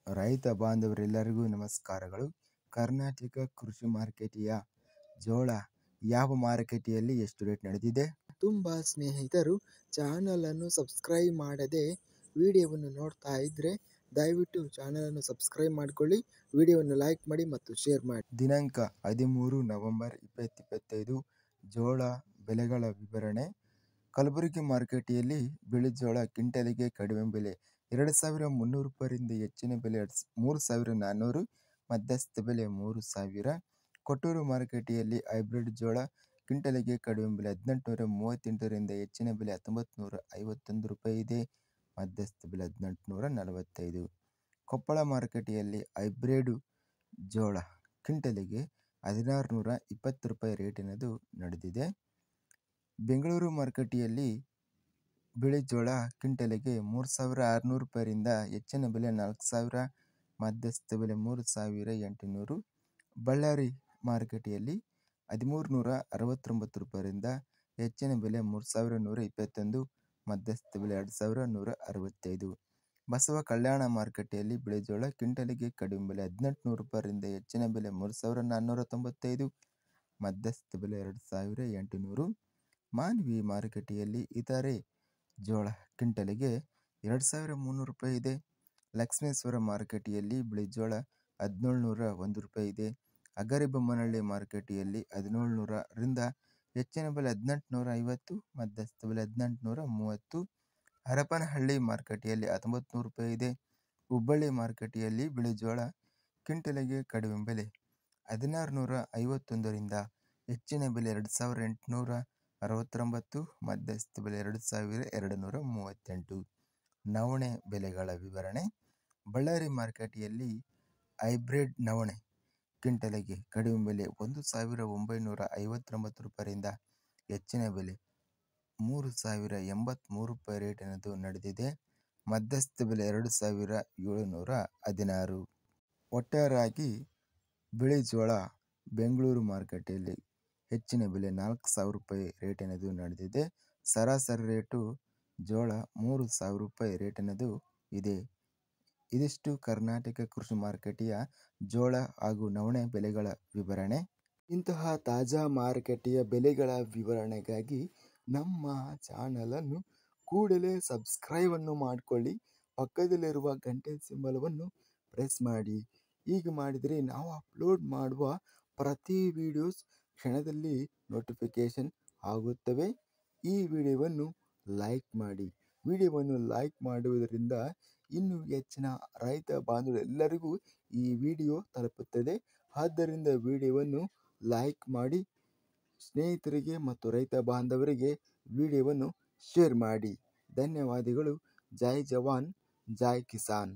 ರೈತ ಬಾಂಧವರೆಲ್ಲರಿಗೂ ನಮಸ್ಕಾರಗಳು. ಕರ್ನಾಟಕ ಕೃಷಿ ಮಾರುಕಟ್ಟೆಯ ಜೋಳ ಯಾವ ಮಾರುಕಟ್ಟೆಯಲ್ಲಿ ಎಷ್ಟು ರೇಟ್ ನಡೆದಿದೆ? ತುಂಬ ಸ್ನೇಹಿತರು ಚಾನಲನ್ನು ಸಬ್ಸ್ಕ್ರೈಬ್ ಮಾಡದೆ ವಿಡಿಯೋವನ್ನು ನೋಡ್ತಾ ಇದ್ದರೆ ದಯವಿಟ್ಟು ಚಾನಲನ್ನು ಸಬ್ಸ್ಕ್ರೈಬ್ ಮಾಡಿಕೊಳ್ಳಿ, ವಿಡಿಯೋವನ್ನು ಲೈಕ್ ಮಾಡಿ ಮತ್ತು ಶೇರ್ ಮಾಡಿ. ದಿನಾಂಕ 13 ನವೆಂಬರ್ 2025 ಜೋಳ ಬೆಲೆಗಳ ವಿವರಣೆ. ಕಲಬುರಗಿ ಮಾರುಕಟ್ಟೆಯಲ್ಲಿ ಬಿಳಿ ಜೋಳ ಕ್ವಿಂಟಲಿಗೆ ಕಡಿಮೆ ಬೆಲೆ 2,300 ರೂಪಾಯಿಯಿಂದ ಹೆಚ್ಚಿನ ಬೆಲೆ 3,400, ಮಧ್ಯಸ್ಥ ಬೆಲೆ 3,000. ಕೊಟ್ಟೂರು ಮಾರುಕಟ್ಟೆಯಲ್ಲಿ ಹೈಬ್ರಿಡ್ ಜೋಳ ಕ್ವಿಂಟಲಿಗೆ ಕಡಿಮೆ ಬೆಲೆ 1,838ರಿಂದ ಹೆಚ್ಚಿನ ಬೆಲೆ 1,951 ರೂಪಾಯಿ ಇದೆ, ಮಧ್ಯಸ್ಥ ಬೆಲೆ 1,845. ಕೊಪ್ಪಳ ಮಾರುಕಟ್ಟೆಯಲ್ಲಿ ಹೈಬ್ರಿಡ್ ಜೋಳ ಕ್ವಿಂಟಲಿಗೆ 1,620 ರೂಪಾಯಿ ರೇಟಿನದು ನಡೆದಿದೆ. ಬೆಂಗಳೂರು ಮಾರುಕಟ್ಟೆಯಲ್ಲಿ ಬಿಳಿ ಜೋಳ ಕ್ವಿಂಟಲಿಗೆ 3,600 ರೂಪಾಯಿರಿಂದ ಹೆಚ್ಚಿನ ಬೆಲೆ 4,000, ಮಧ್ಯಸ್ಥ ಬೆಲೆ 3,800. ಬಳ್ಳಾರಿ ಮಾರುಕಟ್ಟೆಯಲ್ಲಿ 1,369 ರೂಪಾಯಿರಿಂದ ಹೆಚ್ಚಿನ ಬೆಲೆ 3,121, ಮಧ್ಯಸ್ಥ ಬೆಲೆ 2,165. ಬಸವ ಕಲ್ಯಾಣ ಮಾರುಕಟ್ಟೆಯಲ್ಲಿ ಬಿಳಿ ಜೋಳ ಕ್ವಿಂಟಲಿಗೆ ಕಡಿಮೆ ಬೆಲೆ 1,800 ರೂಪಾಯಿರಿಂದ ಹೆಚ್ಚಿನ ಬೆಲೆ 3,495, ಮಧ್ಯಸ್ಥ ಬೆಲೆ 2,800. ಮಾನ್ವಿ ಮಾರುಕಟ್ಟೆಯಲ್ಲಿ ಇತರೆ ಜೋಳ ಕ್ವಿಂಟಲಿಗೆ 2,300 ರೂಪಾಯಿ ಇದೆ. ಲಕ್ಷ್ಮೇಶ್ವರ ಮಾರುಕಟ್ಟೆಯಲ್ಲಿ ಬಿಳಿ ಜೋಳ 1,701 ರೂಪಾಯಿ ಇದೆ. ಹಗರಿಬೊಮ್ಮನಹಳ್ಳಿ ಮಾರುಕಟ್ಟೆಯಲ್ಲಿ 1,700ರಿಂದ ಹೆಚ್ಚಿನ ಬೆಲೆ 1,850, ಮಧ್ಯಸ್ಥ ಬೆಲೆ 1,830. ಹರಪನಹಳ್ಳಿ ಮಾರುಕಟ್ಟೆಯಲ್ಲಿ 1,900 ರೂಪಾಯಿ ಇದೆ. ಹುಬ್ಬಳ್ಳಿ ಮಾರುಕಟ್ಟೆಯಲ್ಲಿ ಬಿಳಿ ಜೋಳ ಕ್ವಿಂಟಲಿಗೆ ಕಡಿಮೆ ಬೆಲೆ 1,651ರಿಂದ ಹೆಚ್ಚಿನ ಬೆಲೆ 2,869, ಮಧ್ಯಸ್ಥ ಬೆಲೆ 2,238. ನವಣೆ ಬೆಲೆಗಳ ವಿವರಣೆ. ಬಳ್ಳಾರಿ ಮಾರುಕಟ್ಟೆಯಲ್ಲಿ ಹೈಬ್ರಿಡ್ ನವಣೆ ಕ್ವಿಂಟಲಿಗೆ ಕಡಿಮೆ ಬೆಲೆ 1,959 ರೂಪಾಯಿರಿಂದ ಹೆಚ್ಚಿನ ಬೆಲೆ 3,083 ರೂಪಾಯಿ ರೇಟಿನದು ನಡೆದಿದೆ, ಮಧ್ಯಸ್ಥ ಬೆಲೆ 2,716. ಒಟ್ಟಾರೆಯಾಗಿ ಬಿಳಿ ಜೋಳ ಬೆಂಗಳೂರು ಮಾರುಕಟ್ಟೆಯಲ್ಲಿ ಹೆಚ್ಚಿನ ಬೆಲೆ 4,000 ರೂಪಾಯಿ ರೇಟಿನದು ನಡೆದಿದೆ. ಸರಾಸರಿ ರೇಟು ಜೋಳ 3,000 ರೂಪಾಯಿ ರೇಟಿನದು ಇದೆ. ಇದಿಷ್ಟು ಕರ್ನಾಟಕ ಕೃಷಿ ಮಾರುಕಟ್ಟೆಯ ಜೋಳ ಹಾಗೂ ನವಣೆ ಬೆಲೆಗಳ ವಿವರಣೆ. ಇಂತಹ ತಾಜಾ ಮಾರುಕಟ್ಟೆಯ ಬೆಲೆಗಳ ವಿವರಣೆಗಾಗಿ ನಮ್ಮ ಚಾನಲನ್ನು ಕೂಡಲೇ ಸಬ್ಸ್ಕ್ರೈಬನ್ನು ಮಾಡಿಕೊಳ್ಳಿ, ಪಕ್ಕದಲ್ಲಿರುವ ಗಂಟೆ ಸಿಂಬಲವನ್ನು ಪ್ರೆಸ್ ಮಾಡಿ. ಹೀಗೆ ಮಾಡಿದರೆ ನಾವು ಅಪ್ಲೋಡ್ ಮಾಡುವ ಪ್ರತಿ ವಿಡಿಯೋಸ್ ಕ್ಷಣದಲ್ಲಿ ನೋಟಿಫಿಕೇಶನ್ ಆಗುತ್ತವೆ. ಈ ವಿಡಿಯೋವನ್ನು ಲೈಕ್ ಮಾಡಿ. ವಿಡಿಯೋವನ್ನು ಲೈಕ್ ಮಾಡುವುದರಿಂದ ಇನ್ನೂ ಹೆಚ್ಚಿನ ರೈತ ಬಾಂಧವರೆಲ್ಲರಿಗೂ ಈ ವಿಡಿಯೋ ತಲುಪುತ್ತದೆ. ಆದ್ದರಿಂದ ವಿಡಿಯೋವನ್ನು ಲೈಕ್ ಮಾಡಿ, ಸ್ನೇಹಿತರಿಗೆ ಮತ್ತು ರೈತ ಬಾಂಧವರಿಗೆ ವಿಡಿಯೋವನ್ನು ಶೇರ್ ಮಾಡಿ. ಧನ್ಯವಾದಗಳು. ಜೈ ಜವಾನ್, ಜೈ ಕಿಸಾನ್.